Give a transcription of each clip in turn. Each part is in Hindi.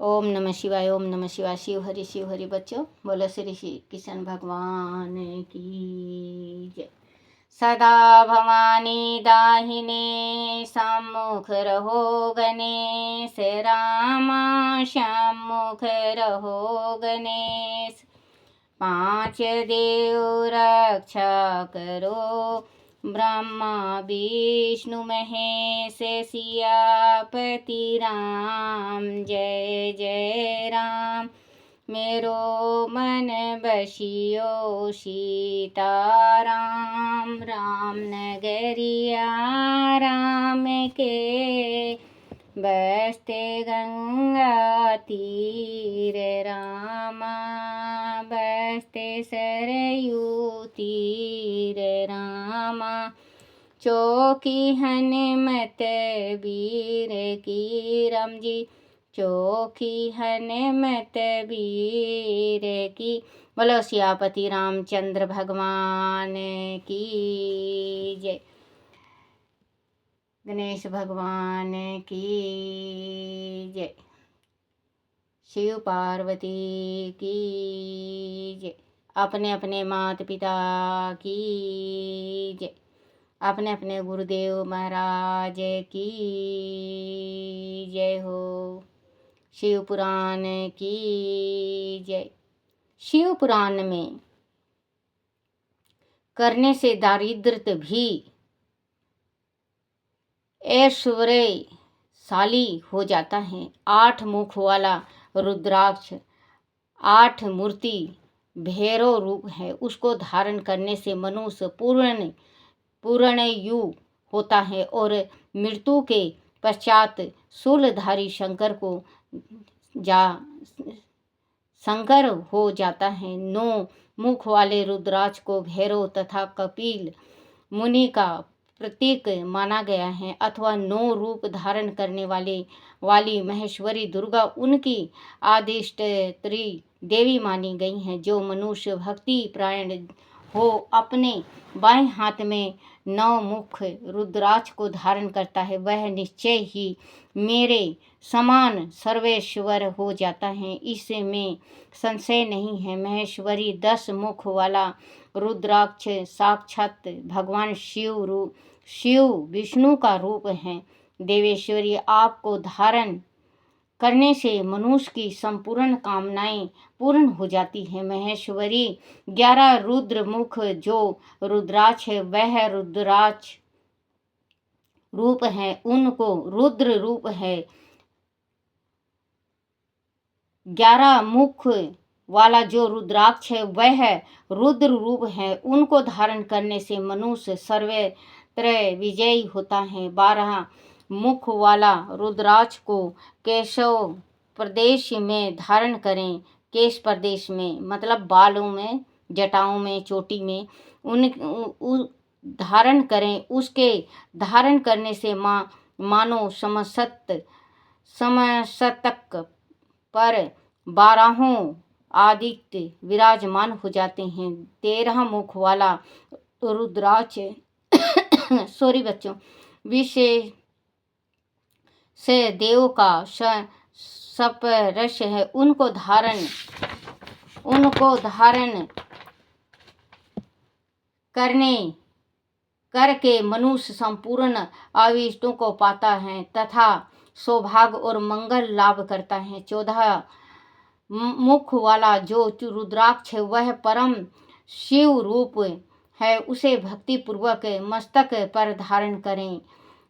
ओम नमः शिवाय। ओम नमः शिवाय। शिव हरि बच्चों, बोलो श्री श्री कृष्ण भगवान की जय। सदा भवानी दाहिने सम्मुख रहो गणेश, रामा सम्मुख रहो गणेश। पांच देव रक्षा करो, ब्रह्मा विष्णु महेश, सियापति राम जय जय राम। मेरो मन बसियो सीताराम, राम नगरिया राम के बसते गंगा तीर, रामा बसते सरयू तीर, रामा चौकी हनुमत वीर की, राम जी चौकी हनुमत वीर की। बोलो सियापति रामचंद्र भगवान की जय। गणेश भगवान की जय। शिव पार्वती की जय। अपने अपने माता पिता की जय। अपने अपने गुरुदेव महाराज की जय हो। शिव पुराण की जय। शिव पुराण में करने से दारिद्र्य भी ऐश्वर्यशाली हो जाता है। 8 मुख वाला रुद्राक्ष 8 मूर्ति भैरव रूप है। उसको धारण करने से मनुष्य पूर्णयु होता है और मृत्यु के पश्चात शूलधारी शंकर हो जाता है। 9 मुख वाले रुद्राक्ष को भैरव तथा कपिल मुनि का प्रतीक माना गया है, अथवा 9 रूप धारण करने वाली महेश्वरी दुर्गा उनकी आदिष्टत्री देवी मानी गई हैं। जो मनुष्य भक्ति प्रायण हो अपने बाएं हाथ में 9 मुख रुद्राक्ष को धारण करता है, वह निश्चय ही मेरे समान सर्वेश्वर हो जाता है। इसमें संशय नहीं है। महेश्वरी 10 मुख वाला रुद्राक्ष साक्षात भगवान शिव विष्णु का रूप है। देवेश्वरी आपको धारण करने से मनुष्य की संपूर्ण कामनाएं पूर्ण हो जाती है। महेश्वरी 11 रुद्र मुख जो रुद्राक्ष है वह रुद्राक्ष रूप है, उनको रुद्र रूप है। 11 मुख वाला जो रुद्राक्ष है वह रुद्र रूप है, उनको धारण करने से मनुष्य सर्वत्र विजयी होता है। 12 मुख वाला रुद्राक्ष को केशव प्रदेश में धारण करें। केश प्रदेश में मतलब बालों में, जटाओं में, चोटी में धारण करें। उसके धारण करने से मानो समस्तक पर 12 आदित्य विराजमान हो जाते हैं। 13 मुख वाला रुद्राक्ष सॉरी बच्चों, विशेष से देव का सपरश है। उनको धारण करके मनुष्य संपूर्ण अभीष्टों को पाता है तथा सौभाग्य और मंगल लाभ करता है। 14 मुख वाला जो रुद्राक्ष है वह परम शिव रूप है, उसे भक्ति पूर्वक मस्तक पर धारण करें।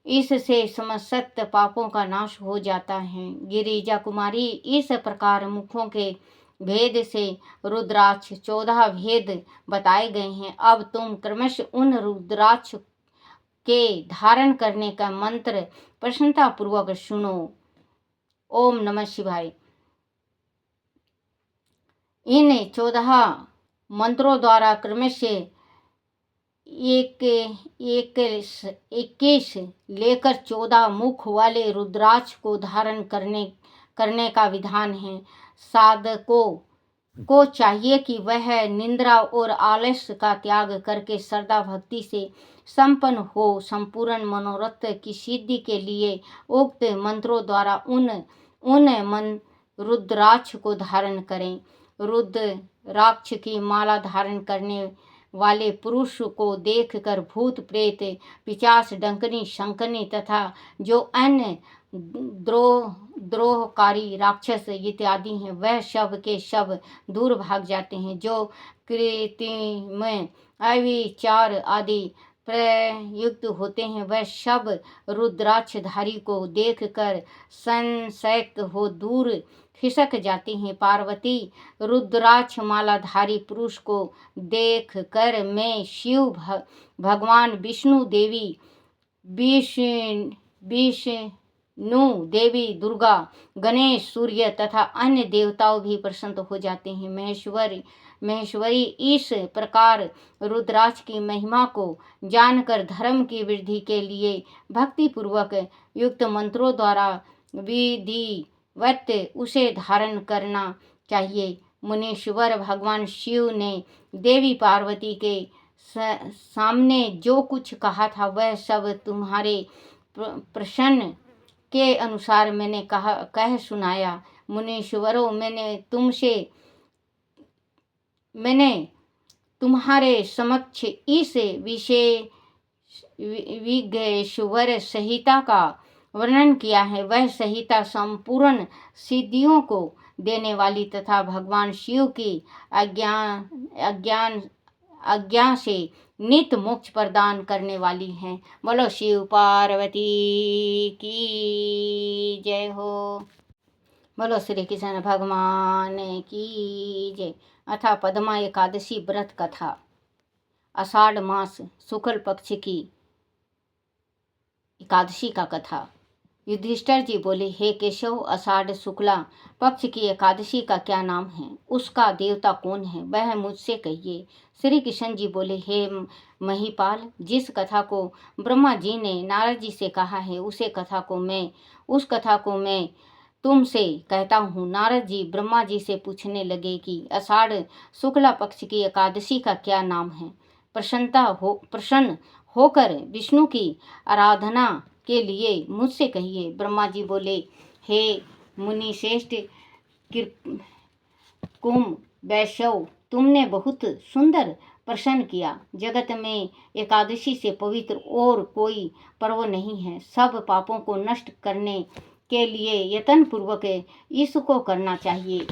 इससे समस्त पापों का नाश हो जाता है। गिरिजा कुमारी इस प्रकार मुखों के भेद से रुद्राक्ष 14 भेद बताए गए हैं। अब तुम क्रमशः उन रुद्राक्ष के धारण करने का मंत्र प्रसन्नता पूर्वक सुनो। ओम नमः शिवाय। इन 14 मंत्रों द्वारा क्रमशः 21 लेकर 14 मुख वाले रुद्राक्ष को धारण करने का विधान है। साधकों को चाहिए कि वह निंद्रा और आलस्य का त्याग करके श्रद्धा भक्ति से संपन्न हो संपूर्ण मनोरथ की सिद्धि के लिए उक्त मंत्रों द्वारा उन रुद्राक्ष को धारण करें। रुद्राक्ष की माला धारण करने वाले पुरुष को देखकर भूत प्रेत पिशाच डंकनी शंकनी तथा जो अन्य द्रोहकारी राक्षस इत्यादि हैं वह शव के शव दूर भाग जाते हैं। जो कृत्रिम अविचार आदि प्रयुक्त होते हैं वह शव रुद्राक्षधारी को देखकर संशयक्त हो दूर खिसक जाती हैं। पार्वती रुद्राक्ष मालाधारी पुरुष को देख कर मैं शिव भगवान विष्णु देवी विष्णु देवी दुर्गा गणेश सूर्य तथा अन्य देवताओं भी प्रसन्न हो जाते हैं। महेश्वरी इस प्रकार रुद्राक्ष की महिमा को जानकर धर्म की वृद्धि के लिए भक्ति पूर्वक युक्त मंत्रों द्वारा विधिवत उसे धारण करना चाहिए। मुनीश्वर भगवान शिव ने देवी पार्वती के सामने जो कुछ कहा था वह सब तुम्हारे प्रश्न के अनुसार मैंने कह सुनाया। मुनीश्वरों, मैंने तुम्हारे समक्ष इस विघ्नेश्वर संहिता का वर्णन किया है। वह संहिता संपूर्ण सिद्धियों को देने वाली तथा भगवान शिव की आज्ञा से नित्य मोक्ष प्रदान करने वाली है। बोलो शिव पार्वती की जय हो। बोलो श्री कृष्ण भगवान की जय। अथा पद्मा एकादशी व्रत कथा। आषाढ़ मास शुक्ल पक्ष की एकादशी का कथा। युधिष्ठिर जी बोले, हे केशव, आषाढ़ शुक्ला पक्ष की एकादशी का क्या नाम है? उसका देवता कौन है? वह मुझसे कहिए। श्री कृष्ण जी बोले, हे महिपाल, जिस कथा को ब्रह्मा जी ने नारद जी से कहा है उस कथा को मैं तुमसे कहता हूँ। नारद जी ब्रह्मा जी से पूछने लगे कि आषाढ़ शुक्ला पक्ष की एकादशी का क्या नाम है? प्रसन्न होकर विष्णु की आराधना के लिए मुझसे कहिए। ब्रह्मा जी बोले, हे मुनि श्रेष्ठ कुम वैष्णव, तुमने बहुत सुंदर प्रश्न किया। जगत में एकादशी से पवित्र और कोई पर्व नहीं है। सब पापों को नष्ट करने के लिए यत्न पूर्वक इसको करना चाहिए।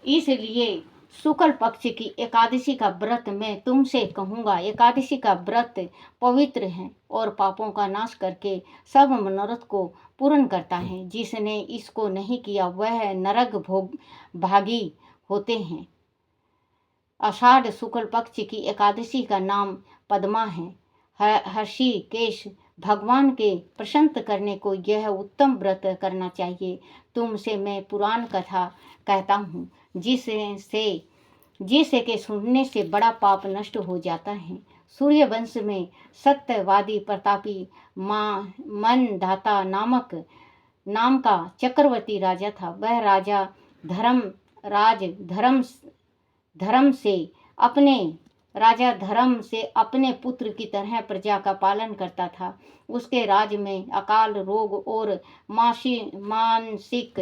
इसलिए शुक्ल पक्ष की एकादशी का व्रत मैं तुमसे कहूँगा। एकादशी का व्रत पवित्र है और पापों का नाश करके सब मनोरथ को पूर्ण करता है। जिसने इसको नहीं किया वह नरक भागी होते हैं। आषाढ़ शुक्ल पक्ष की एकादशी का नाम पद्मा है। ऋषिकेश भगवान के प्रशंसा करने को यह उत्तम व्रत करना चाहिए। तुमसे मैं पुराण कथा कहता हूँ जिसे के सुनने से बड़ा पाप नष्ट हो जाता है। सूर्य वंश में सत्यवादी प्रतापी मनधाता नाम का चक्रवर्ती राजा था। वह राजा धर्म से अपने पुत्र की तरह प्रजा का पालन करता था। उसके राज्य में अकाल रोग और मानसिक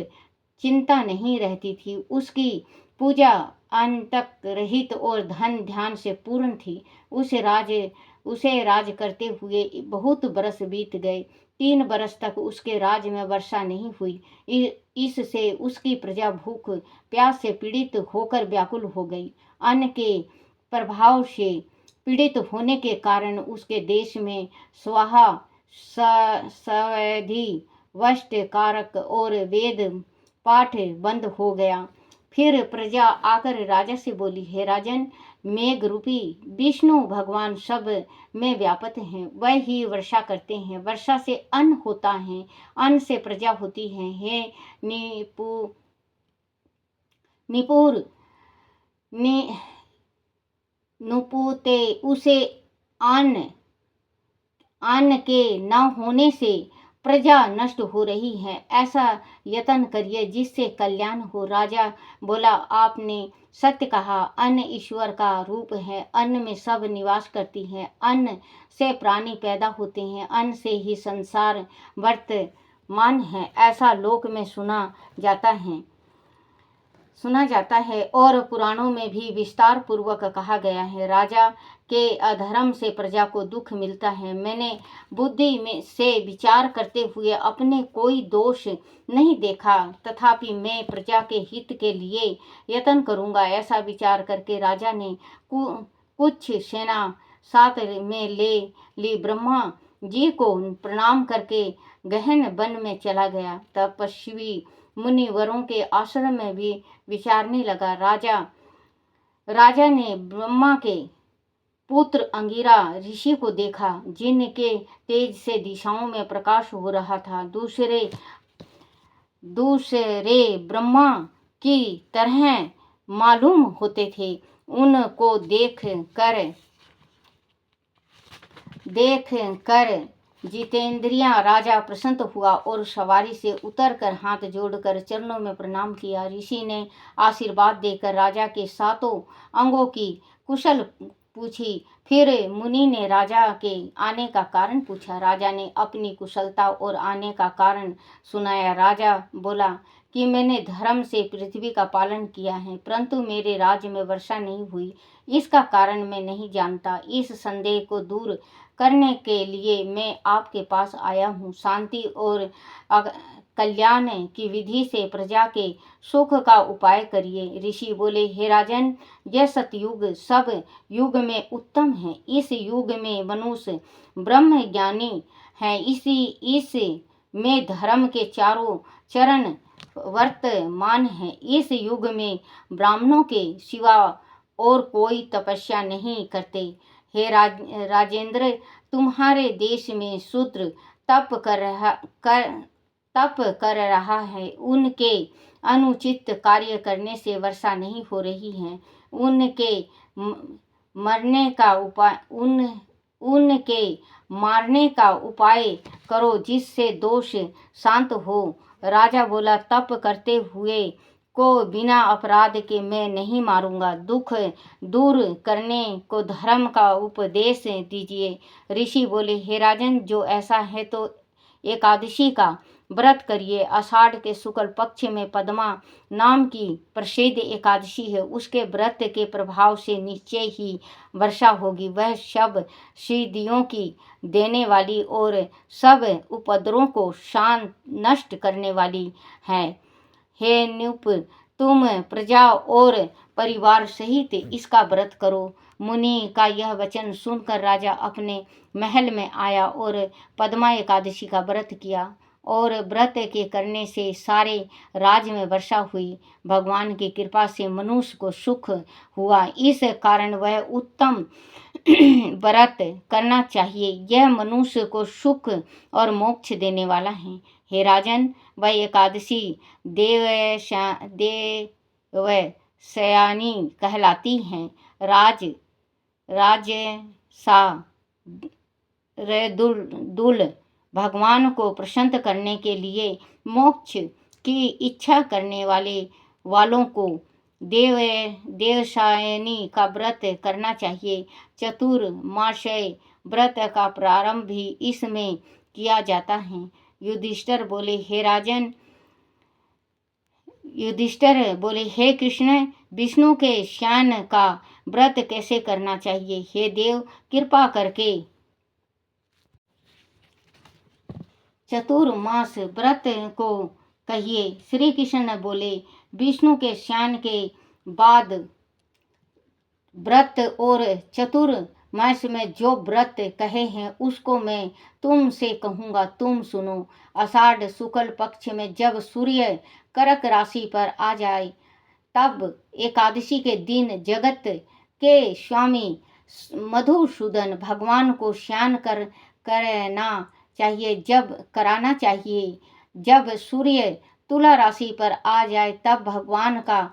चिंता नहीं रहती थी। उसकी पूजा अंतक रहित और धन ध्यान से पूर्ण थी। उसे राज करते हुए बहुत बरस बीत गए। 3 बरस तक उसके राज्य में वर्षा नहीं हुई। इससे उसकी प्रजा भूख प्यास से पीड़ित होकर व्याकुल हो गई। अन्न के प्रभाव से पीड़ित होने के कारण उसके देश में स्वाहा सवैधि वस्त्र कारक और वेद पाठ बंद हो गया। फिर प्रजा आकर राजा से बोली, हे राजन, मेघ रूपी विष्णु भगवान सब में व्यापक हैं। वह ही वर्षा करते हैं। वर्षा से अन्न होता है, अन्न से प्रजा होती है। हे नुपुते, उसे अन्न के न होने से प्रजा नष्ट हो रही है। ऐसा यत्न करिए जिससे कल्याण हो। राजा बोला, आपने सत्य कहा। अन्न ईश्वर का रूप है। अन्न में सब निवास करती है। अन्न से प्राणी पैदा होते हैं। अन्न से ही संसार मान है, ऐसा लोक में सुना जाता है और पुराणों में भी विस्तार पूर्वक कहा गया है। राजा के अधर्म से प्रजा को दुख मिलता है। मैंने बुद्धि में से विचार करते हुए अपने कोई दोष नहीं देखा, तथापि मैं प्रजा के हित के लिए यत्न करूंगा। ऐसा विचार करके राजा ने कुछ सेना साथ में ले ली। ब्रह्मा जी को प्रणाम करके गहन वन में चला गया। तपस्वी मुनिवरों के आश्रम में भी विचारने लगा। राजा ने ब्रह्मा के पुत्र अंगिरा ऋषि को देखा, जिनके तेज से दिशाओं में प्रकाश हो रहा था। दूसरे ब्रह्मा की तरह मालूम होते थे। उनको देख कर जितेंद्रिया राजा प्रसन्न हुआ और सवारी से उतरकर हाथ जोड़कर चरणों में प्रणाम किया। ऋषि ने आशीर्वाद देकर राजा के सातों अंगों की कुशल पूछी। फिर मुनि ने राजा के आने का कारण पूछा। राजा ने अपनी कुशलता और आने का कारण सुनाया। राजा बोला कि मैंने धर्म से पृथ्वी का पालन किया है, परंतु मेरे राज्य में वर्षा नहीं हुई। इसका कारण मैं नहीं जानता। इस संदेह को दूर करने के लिए मैं आपके पास आया हूँ। शांति और कल्याण की विधि से प्रजा के सुख का उपाय करिए। ऋषि बोले, हे राजन, यह सतयुग सब युग में उत्तम है। इस युग में मनुष्य ब्रह्म ज्ञानी है। इस में धर्म के चारों चरण वर्तमान है। इस युग में ब्राह्मणों के सिवा और कोई तपस्या नहीं करते। हे राजेंद्र, तुम्हारे देश में शूद्र तप कर रहा है। उनके अनुचित कार्य करने से वर्षा नहीं हो रही है। उनके मारने का उपाय करो, जिससे दोष शांत हो। राजा बोला, तप करते हुए को बिना अपराध के मैं नहीं मारूंगा। दुख दूर करने को धर्म का उपदेश दीजिए। ऋषि बोले, हे राजन, जो ऐसा है तो एकादशी का व्रत करिए। आषाढ़ के शुक्ल पक्ष में पद्मा नाम की प्रसिद्ध एकादशी है। उसके व्रत के प्रभाव से निश्चय ही वर्षा होगी। वह सब सिद्धियों की देने वाली और सब उपद्रवों को नष्ट करने वाली है। हे नृप, तुम प्रजा और परिवार सहित इसका व्रत करो। मुनि का यह वचन सुनकर राजा अपने महल में आया और पद्मा एकादशी का व्रत किया, और व्रत के करने से सारे राज्य में वर्षा हुई। भगवान की कृपा से मनुष्य को सुख हुआ। इस कारण वह उत्तम व्रत करना चाहिए। यह मनुष्य को सुख और मोक्ष देने वाला है। हे राजन, वह एकादशी देवशयानी कहलाती है। दुल भगवान को प्रसन्न करने के लिए मोक्ष की इच्छा करने वालों को देवशयानी का व्रत करना चाहिए। चतुर्मास्यय व्रत का प्रारंभ भी इसमें किया जाता है। युधिष्ठिर बोले, हे कृष्ण, विष्णु के शयन का व्रत कैसे करना चाहिए? हे देव, कृपा करके चतुर्मास व्रत को कहिए। श्री कृष्ण बोले, विष्णु के शयन के बाद व्रत और चतुर्मास में जो व्रत कहे हैं उसको मैं तुमसे कहूँगा, तुम सुनो। आषाढ़ शुक्ल पक्ष में जब सूर्य कर्क राशि पर आ जाए, तब एकादशी के दिन जगत के स्वामी मधुसूदन भगवान को स्नान कराना चाहिए। जब सूर्य तुला राशि पर आ जाए, तब भगवान का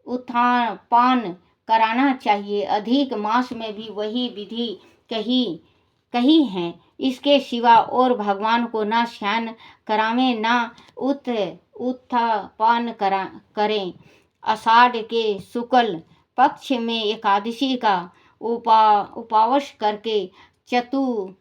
उत्थान पान कराना चाहिए। अधिक मास में भी वही विधि कही है। इसके सिवा और भगवान को ना स्नान करावें ना उत्थान करें। आषाढ़ के शुक्ल पक्ष में एकादशी का उपवास करके चतुर्मास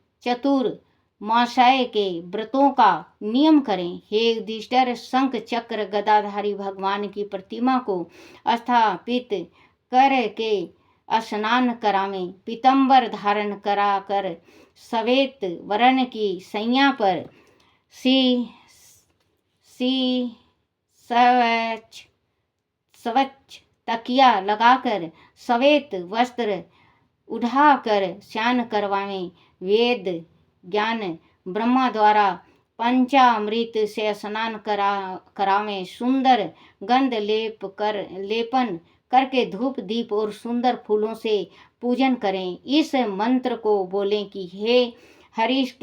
मासाय के व्रतों का नियम करें। हे युधिष्ठिर, शंख चक्र गदाधारी भगवान की प्रतिमा को स्थापित करके स्नान करावें। पीतांबर धारण कराकर श्वेत वर्ण की सैया पर स्वच्छ तकिया लगाकर श्वेत वस्त्र उठाकर स्नान करवावें। वेद ज्ञान ब्रह्मा द्वारा पंचामृत से स्नान करावें। सुंदर गंध लेपन करके धूप दीप और सुंदर फूलों से पूजन करें। इस मंत्र को बोलें कि हे हरिषि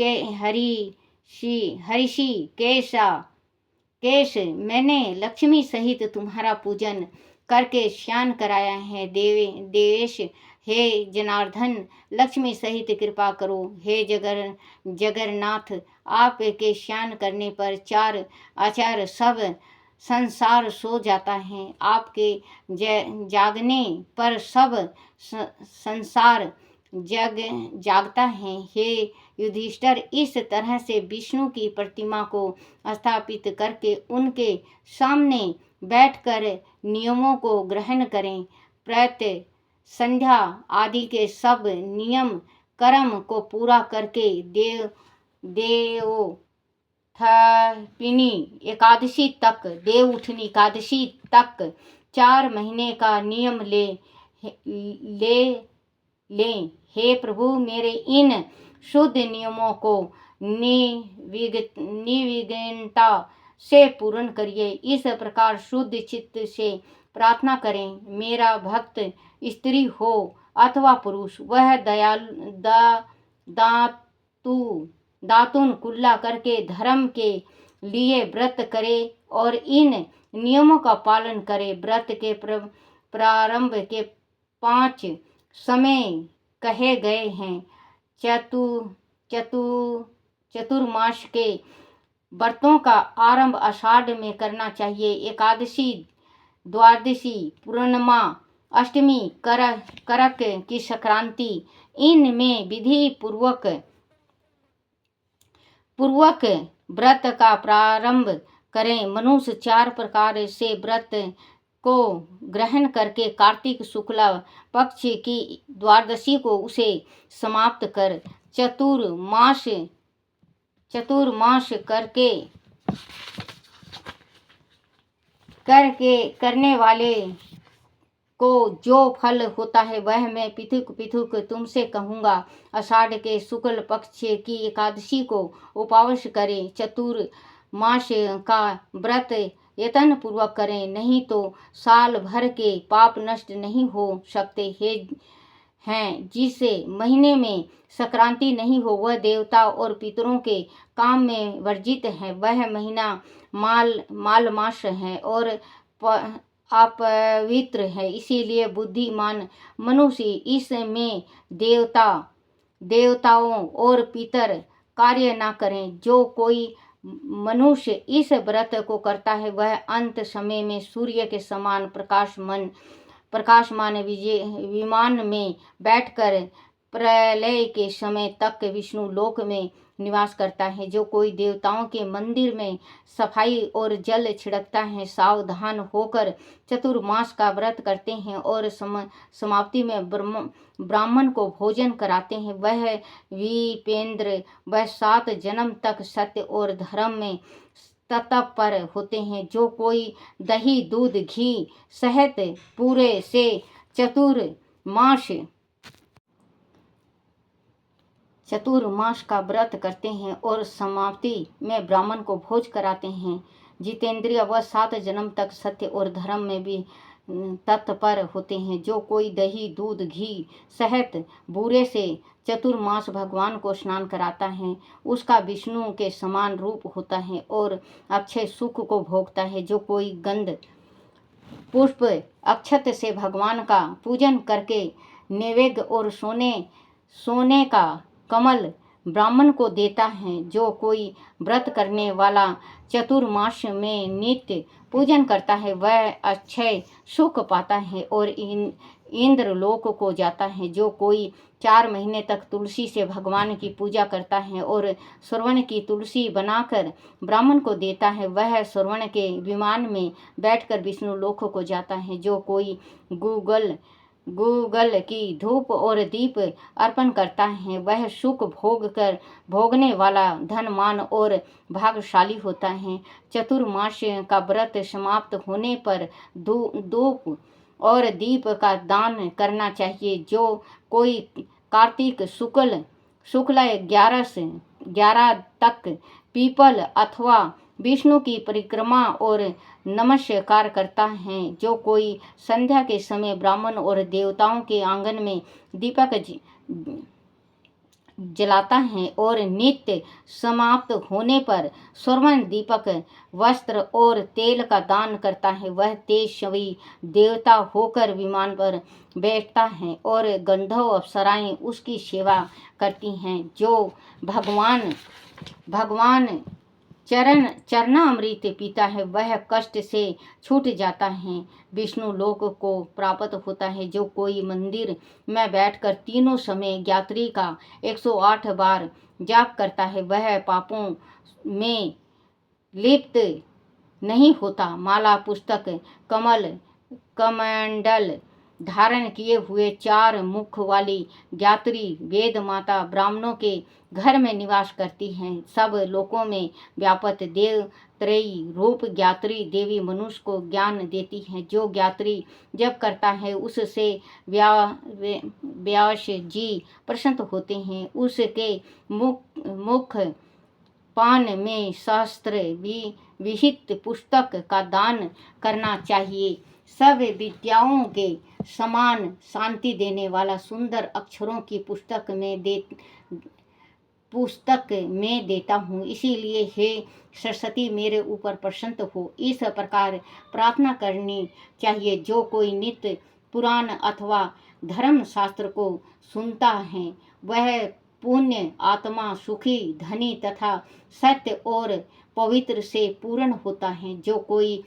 केश, मैंने लक्ष्मी सहित तुम्हारा पूजन करके स्नान कराया है। देवेश, हे जनार्दन, लक्ष्मी सहित कृपा करो। हे जगन्नाथ, आप के स्नान करने पर चार आचार सब संसार सो जाता है। आपके जागने पर सब संसार जागता है। हे युधिष्ठिर, इस तरह से विष्णु की प्रतिमा को स्थापित करके उनके सामने बैठकर नियमों को ग्रहण करें। प्रत्यय संध्या आदि के सब नियम कर्म को पूरा करके देवउठनी एकादशी तक 4 महीने का नियम लें। हे प्रभु, मेरे इन शुद्ध नियमों को निर्विघ्नता से पूर्ण करिए। इस प्रकार शुद्ध चित्त से प्रार्थना करें। मेरा भक्त स्त्री हो अथवा पुरुष, वह दातुन कुल्ला करके धर्म के लिए व्रत करे और इन नियमों का पालन करे। व्रत के प्रारंभ के 5 समय कहे गए हैं। चतुर्मास के व्रतों का आरंभ आषाढ़ में करना चाहिए। एकादशी, द्वादशी, पूर्णिमा, अष्टमी, करक की संक्रांति, इनमें विधि पूर्वक व्रत का प्रारंभ करें। मनुष्य 4 प्रकार से व्रत को ग्रहण करके कार्तिक शुक्ला पक्ष की द्वादशी को उसे समाप्त कर चतुर्मास करने वाले को जो फल होता है वह मैं पृथक तुमसे कहूँगा। आषाढ़ के शुक्ल पक्ष की एकादशी को उपवास करें। चतुर्मास का व्रत यत्न पूर्वक करें, नहीं तो साल भर के पाप नष्ट नहीं हो सकते हैं। जिस महीने में संक्रांति नहीं हो वह देवता और पितरों के काम में वर्जित है। वह महीना माल मास है और अपवित्र है। इसीलिए बुद्धिमान मनुष्य इसमें देवताओं और पितर कार्य न करें। जो कोई मनुष्य इस व्रत को करता है वह अंत समय में सूर्य के समान प्रकाशमान विमान में बैठकर प्रलय के समय तक विष्णु लोक में निवास करता है। जो कोई देवताओं के मंदिर में सफाई और जल छिड़कता है, सावधान होकर चतुर्मास का व्रत करते हैं और समाप्ति में ब्राह्मण को भोजन कराते हैं, वह विपेंद्र, वह 7 जन्म तक सत्य और धर्म में तत्पर होते हैं। जो कोई दही, दूध, घी, शहद पूरे से चतुर्मास का व्रत करते हैं और समाप्ति में ब्राह्मण को भोज कराते हैं, जितेंद्रिय व 7 जन्म तक सत्य और धर्म में भी तत्पर होते हैं। जो कोई दही, दूध, घी, शहद बूरे से चतुर्मास भगवान को स्नान कराता है, उसका विष्णु के समान रूप होता है और अक्षय सुख को भोगता है। जो कोई गंध, पुष्प, अक्षत से भगवान का पूजन करके नैवेद्य और सोने का कमल ब्राह्मण को देता है, जो कोई व्रत करने वाला चतुर्मास में नित्य पूजन करता है वह अक्षय सुख पाता है और इंद्रलोक को जाता है। जो कोई 4 महीने तक तुलसी से भगवान की पूजा करता है और स्वर्ण की तुलसी बनाकर ब्राह्मण को देता है, वह स्वर्ण के विमान में बैठकर विष्णु लोक को जाता है। जो कोई गूगल की धूप और दीप अर्पण करता है, वह सुख भोगने वाला धनवान और भाग्यशाली होता है। चतुर्मास का व्रत समाप्त होने पर धूप और दीप का दान करना चाहिए। जो कोई कार्तिक शुक्ल 11 तक पीपल अथवा विष्णु की परिक्रमा और नमस्कार करता है, जो कोई संध्या के समय ब्राह्मण और देवताओं के आंगन में दीपक जलाता है और नित्य समाप्त होने पर स्वर्ण दीपक वस्त्र और तेल का दान करता है, वह तेजस्वी देवता होकर विमान पर बैठता है और गंधर्व अप्सराएं उसकी सेवा करती हैं। जो भगवान चरणामृत पीता है, वह कष्ट से छूट जाता है, विष्णु लोक को प्राप्त होता है। जो कोई मंदिर में बैठकर तीनों समय गायत्री का 108 बार जाप करता है, वह पापों में लिप्त नहीं होता। माला, पुस्तक, कमंडल धारण किए हुए 4 मुख वाली गायत्री वेद माता ब्राह्मणों के घर में निवास करती हैं। सब लोकों में व्यापक देव त्रयी रूप गायत्री देवी मनुष्य को ज्ञान देती है। जो गायत्री जप करता है, उससे व्यास जी प्रसन्न होते हैं। उसके मुख पान में शास्त्र विहित पुस्तक का दान करना चाहिए। सब विद्याओं के समान शांति देने वाला सुंदर अक्षरों की पुस्तक में देता हूँ, इसीलिए हे सरस्वती मेरे ऊपर प्रसन्न हो। इस प्रकार प्रार्थना करनी चाहिए। जो कोई नित्य पुराण अथवा धर्म शास्त्र को सुनता है, वह पुण्य आत्मा, सुखी, धनी तथा सत्य और पवित्र से पूर्ण होता है। जो कोई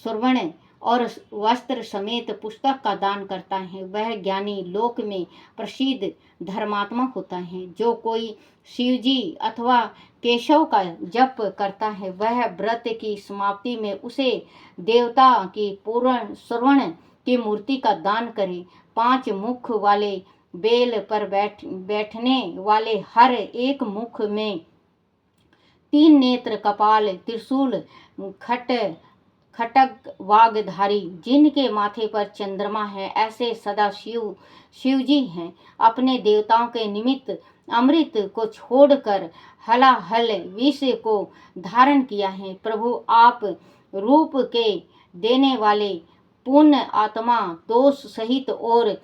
स्वर्ण और वस्त्र समेत पुस्तक का दान करता है, वह ज्ञानी लोक में प्रसिद्ध धर्मात्मा होता है। जो कोई शिवजी अथवा केशव का जप करता है, वह व्रत की समाप्ति में उसे देवता की पूर्ण स्वर्ण की मूर्ति का दान करे। 5 मुख वाले बेल पर बैठने वाले हर एक मुख में 3 नेत्र, कपाल, त्रिशूल, खटक वागधारी, जिनके माथे पर चंद्रमा है, ऐसे सदा शिवजी हैं। अपने देवताओं के निमित्त अमृत को छोड़कर हलाहल विष को धारण किया है। प्रभु आप रूप के देने वाले पुण्य आत्मा, दोष सहित और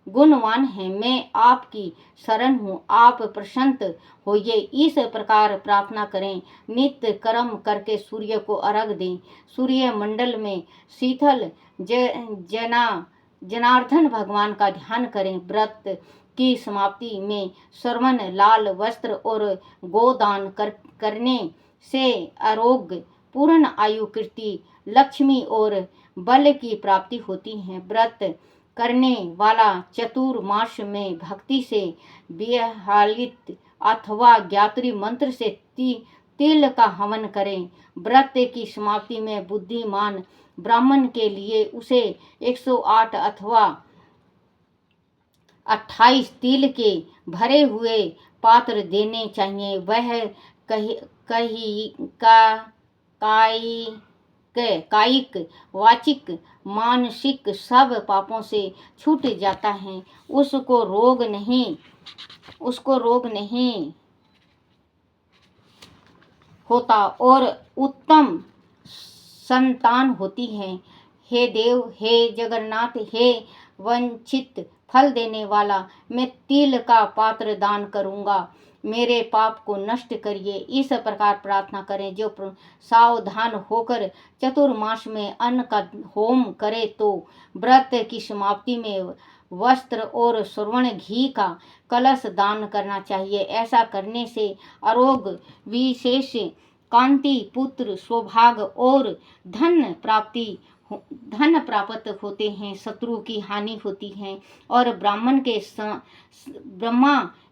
गुणवान है। मैं आपकी शरण हूँ, आप प्रसन्न होइए। इस प्रकार प्रार्थना करें। नित्य कर्म करके सूर्य को अर्घ दें। सूर्य मंडल में शीतल जनार्दन भगवान का ध्यान करें। व्रत की समाप्ति में स्वर्ण लाल वस्त्र और गोदान करने से आरोग्य, पूर्ण आयु, कीर्ति, लक्ष्मी और बल की प्राप्ति होती है। व्रत करने वाला चतुर्मास में भक्ति से विहालित अथवा गायत्री मंत्र से तिल का हवन करें। व्रत की समाप्ति में बुद्धिमान ब्राह्मण के लिए उसे 108 अथवा 28 तिल के भरे हुए पात्र देने चाहिए। वह कायिक, वाचिक, मानसिक सब पापों से छूट जाता है। उसको रोग नहीं होता और उत्तम संतान होती है। हे देव, हे जगन्नाथ, हे वंचित फल देने वाला, मैं तिल का पात्र दान करूँगा, मेरे पाप को नष्ट करिए। इस प्रकार प्रार्थना करें। जो सावधान होकर चतुर्मास में अन्न का होम करे, तो व्रत की समाप्ति में वस्त्र और श्रवण घी का कलश दान करना चाहिए। ऐसा करने से आरोग्य, विशेष कांति, पुत्र, सौभाग्य और धन प्राप्ति धन प्राप्त होते हैं, शत्रु की हानि होती है और ब्रह्मा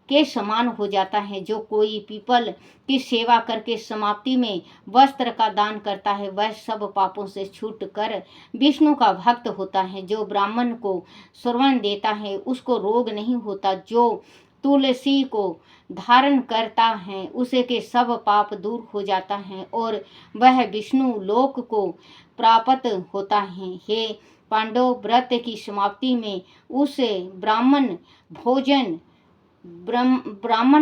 के समान हो जाता है। जो कोई पीपल की सेवा करके समाप्ति में वस्त्र का दान करता है वह सब पापों से छूट कर विष्णु का भक्त होता है। जो ब्राह्मण को श्रवण देता है उसको रोग नहीं होता। जो तुलसी को धारण करता है उसे के सब पाप दूर हो जाता है और वह विष्णु लोक को प्राप्त होता है। हे पांडव, व्रत की समाप्ति में उसे ब्राह्मण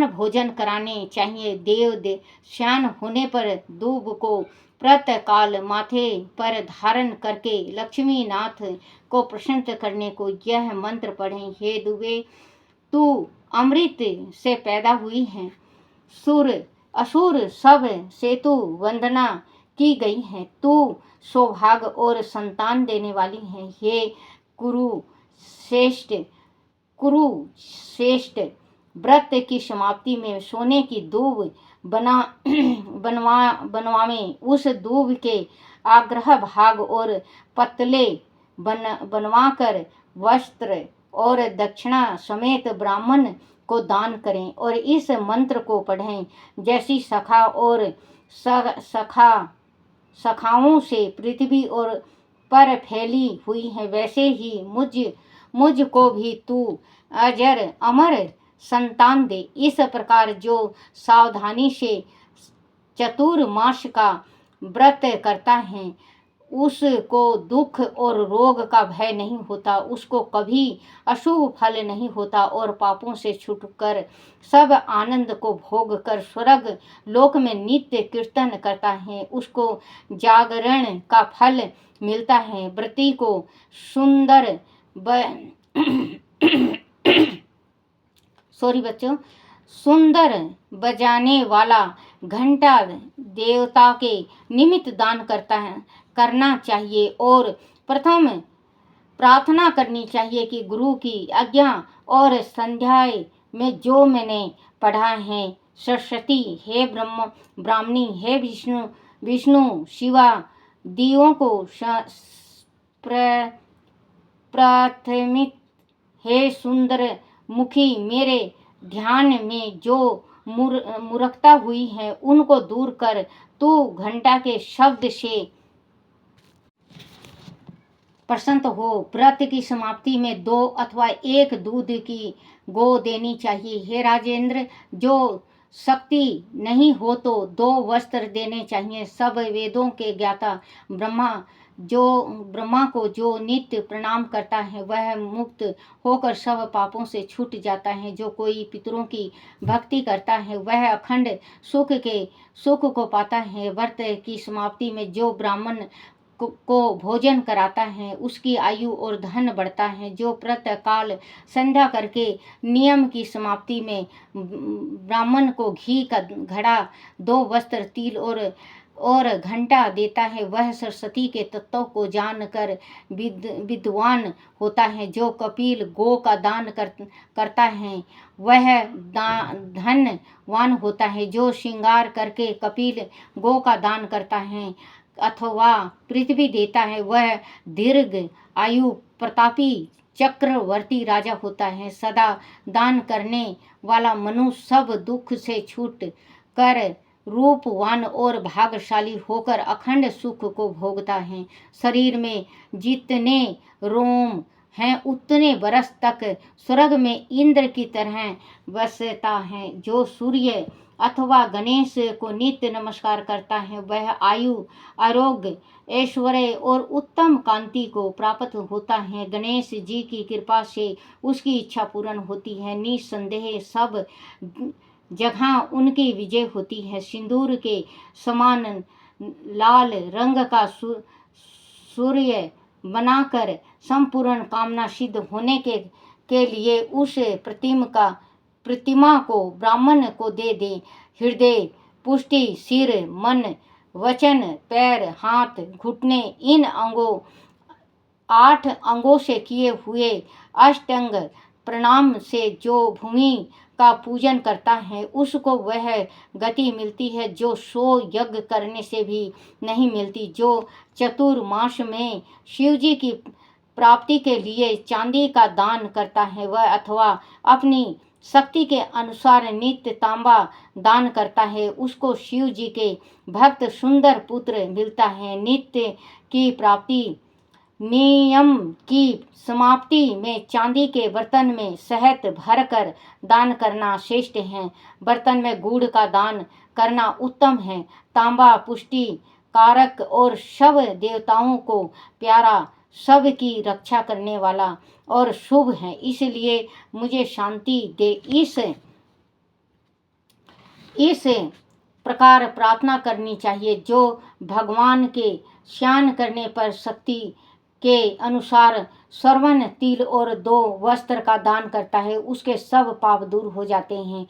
भोजन कराने चाहिए। देव श्यान होने पर दूब को प्रातः काल माथे पर धारण करके लक्ष्मी नाथ को प्रसन्न करने को यह मंत्र पढ़ें। हे दुबे, तू अमृत से पैदा हुई है, असुर सब से तू वंदना की गई है, तू सौभाग्य और संतान देने वाली है। हे कुरुश्रेष्ठ, व्रत की समाप्ति में सोने की दूब बनवावें। उस दूब के आग्रह भाग और पतले बनवाकर वस्त्र और दक्षिणा समेत ब्राह्मण को दान करें और इस मंत्र को पढ़ें। जैसी सखा और सखाओं से पृथ्वी और पर फैली हुई है वैसे ही मुझको भी तू अजर अमर संतान दे। इस प्रकार जो सावधानी से चतुर्मास का व्रत करता है उसको दुख और रोग का भय नहीं होता, उसको कभी अशुभ फल नहीं होता और पापों से छूटकर सब आनंद को भोग कर स्वर्ग लोक में नित्य कीर्तन करता है, उसको जागरण का फल मिलता है। व्रती को सुंदर सुंदर बजाने वाला घंटा देवता के निमित्त दान करना चाहिए और प्रथम प्रार्थना करनी चाहिए कि गुरु की आज्ञा और संध्याएं में जो मैंने पढ़ा है सरस्वती, हे ब्राह्मणी, हे विष्णु शिवा दियों को प्राथमिक, हे सुंदर मुखी, मेरे ध्यान में जो मूर्खता हुई है उनको दूर कर तू घंटा के शब्द से प्रसन्न हो। व्रत की समाप्ति में 2 अथवा 1 दूध की गौ देनी चाहिए। हे राजेंद्र, जो शक्ति नहीं हो तो 2 वस्त्र देने चाहिए। सब वेदों के ज्ञाता ब्रह्मा को जो नित्य प्रणाम करता है वह मुक्त होकर सब पापों से छूट जाता है। जो कोई पितरों की भक्ति करता है वह अखंड सुख को पाता है। व्रत की समाप्ति में जो ब्राह्मण को भोजन कराता है उसकी आयु और धन बढ़ता है। जो प्रातः काल संध्या करके नियम की समाप्ति में ब्राह्मण को घी का घड़ा, 2 वस्त्र, तिल और घंटा देता है वह सरस्वती के तत्व को जानकर विद्वान होता है। जो कपिल गो का दान करता है वह धनवान होता है। जो श्रृंगार करके कपिल गो का दान करता है अथवा पृथ्वी देता है वह दीर्घ आयु प्रतापी चक्रवर्ती राजा होता है। सदा दान करने वाला मनुष्य सब दुख से छूट कर रूपवान और भाग्यशाली होकर अखंड सुख को भोगता है। शरीर में जितने रोम हैं उतने वर्ष तक स्वर्ग में इंद्र की तरह बसता है। जो सूर्य अथवा गणेश को नित्य नमस्कार करता है वह आयु, आरोग्य, ऐश्वर्य और उत्तम कांति को प्राप्त होता है। गणेश जी की कृपा से उसकी इच्छा पूर्ण होती है। निस्संदेह सब जगह उनकी विजय होती है। सिंदूर के समान लाल रंग का सूर्य बनाकर संपूर्ण कामना सिद्ध होने के लिए उस प्रतिमा को ब्राह्मण को दे दे। हृदय, पुष्टि, सिर, मन, वचन, पैर, हाथ, घुटने, इन 8 अंगों से किए हुए अष्टांग प्रणाम से जो भूमि का पूजन करता है उसको वह गति मिलती है जो 100 यज्ञ करने से भी नहीं मिलती। जो चतुर्मास में शिव जी की प्राप्ति के लिए चांदी का दान करता है वह अथवा अपनी शक्ति के अनुसार नित्य तांबा दान करता है उसको शिव जी के भक्त सुंदर पुत्र मिलता है। नित्य की प्राप्ति नियम की समाप्ति में चांदी के बर्तन में शहद भरकर दान करना श्रेष्ठ है। बर्तन में गुड़ का दान करना उत्तम है। तांबा पुष्टि कारक और सब देवताओं को प्यारा, सब की रक्षा करने वाला और शुभ है, इसलिए मुझे शांति दे। इस प्रकार प्रार्थना करनी चाहिए। जो भगवान के स्नान करने पर शक्ति के अनुसार स्वर्ण तिल और 2 वस्त्र का दान करता है उसके सब पाप दूर हो जाते हैं।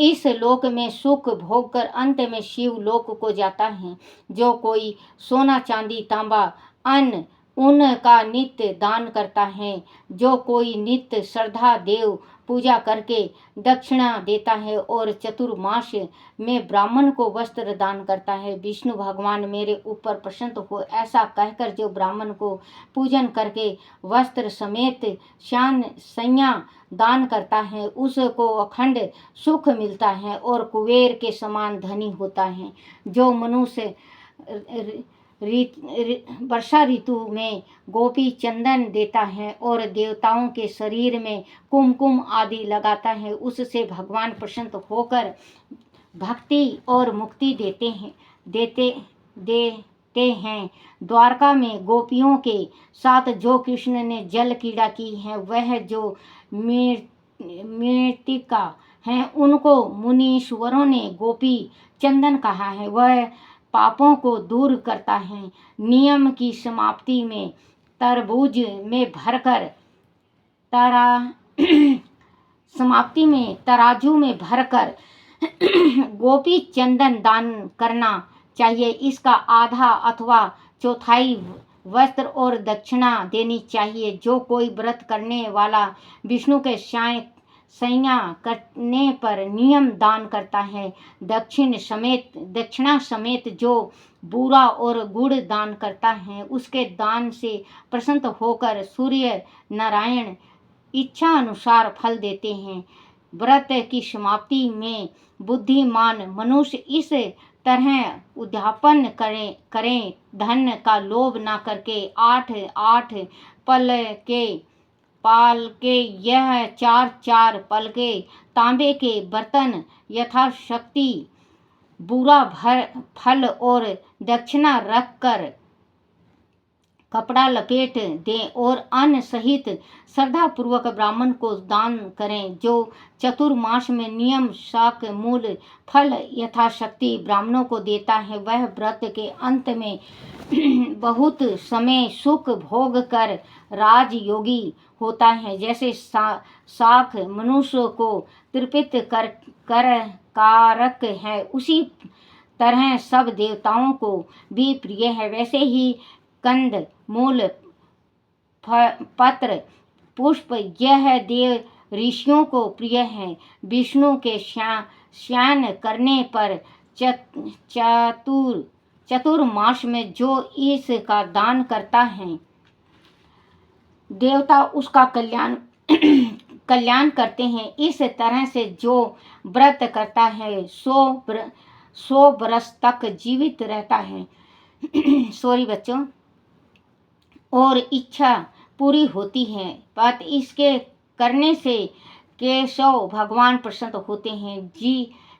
इस लोक में सुख भोग कर अंत में शिव लोक को जाता है। जो कोई सोना चांदी तांबा अन्न उनका नित्य दान करता है, जो कोई नित्य श्रद्धा देव पूजा करके दक्षिणा देता है और चतुर्मास में ब्राह्मण को वस्त्र दान करता है, विष्णु भगवान मेरे ऊपर प्रसन्न हो ऐसा कहकर जो ब्राह्मण को पूजन करके वस्त्र समेत शान संज्ञा दान करता है उसको अखंड सुख मिलता है और कुबेर के समान धनी होता है। जो मनुष्य वर्षा ऋतु में गोपी चंदन देता है और देवताओं के शरीर में कुमकुम आदि लगाता है उससे भगवान प्रसन्न होकर भक्ति और मुक्ति देते हैं। द्वारका में गोपियों के साथ जो कृष्ण ने जल क्रीड़ा की है वह जो मृतिका हैं उनको मुनीश्वरों ने गोपी चंदन कहा है। वह पापों को दूर करता है। नियम की समाप्ति में तरबूज में भरकर तराजू में भरकर गोपी चंदन दान करना चाहिए। इसका आधा अथवा चौथाई वस्त्र और दक्षिणा देनी चाहिए। जो कोई व्रत करने वाला विष्णु के संज्ञा करने पर नियम दान करता है, दक्षिणा समेत जो बूरा और गुड़ दान करता है उसके दान से प्रसन्न होकर सूर्य नारायण इच्छा अनुसार फल देते हैं। व्रत की समाप्ति में बुद्धिमान मनुष्य इस तरह उद्यापन करें धन का लोभ ना करके 8 पाल के यह 4 पल के तांबे के बर्तन यथाशक्ति बुरा फल और दक्षिणा रख कर कपड़ा लपेट दें और अन्न सहित श्रद्धा पूर्वक ब्राह्मण को दान करें। जो चतुर्मास में नियम शाक मूल फल यथाशक्ति ब्राह्मणों को देता है वह व्रत के अंत में बहुत समय सुख भोग कर राजयोगी होता है। जैसे शाक मनुष्य को तृप्त कारक है उसी तरह सब देवताओं को भी प्रिय है। वैसे ही कंद मूल पत्र पुष्प यह देव ऋषियों को प्रिय है। विष्णु के स्नान करने पर चतुर्मास में जो इसका दान करता है देवता उसका कल्याण करते हैं। इस तरह से जो व्रत करता है 100 वर्ष तक जीवित रहता है सॉरी बच्चों और इच्छा पूरी होती है। पर इसके करने से केशव भगवान प्रसन्न होते हैं।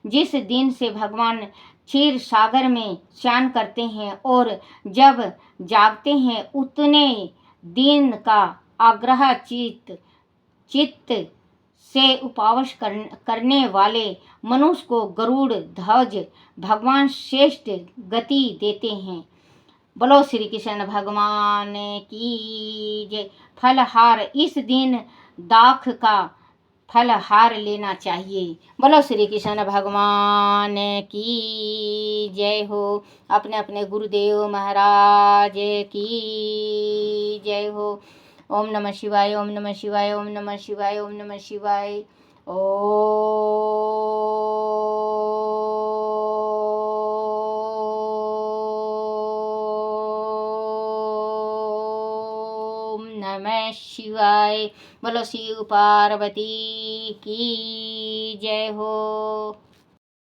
जिस दिन से भगवान क्षीर सागर में स्नान करते हैं और जब जागते हैं उतने दिन का आग्रह चित्त से उपवास करने वाले मनुष्य को गरुड़ ध्वज भगवान श्रेष्ठ गति देते हैं। बोलो श्री कृष्ण भगवान की जय। फलहार इस दिन दाख का फलहार लेना चाहिए। बोलो श्री कृष्ण भगवान की जय हो। अपने अपने गुरुदेव महाराज की जय हो। ओम नमः शिवाय, ओम नमः शिवाय, ओम नमः शिवाय, ओम नमः शिवाय, ओम नमः शिवाय। बोलो शिव पार्वती की जय हो।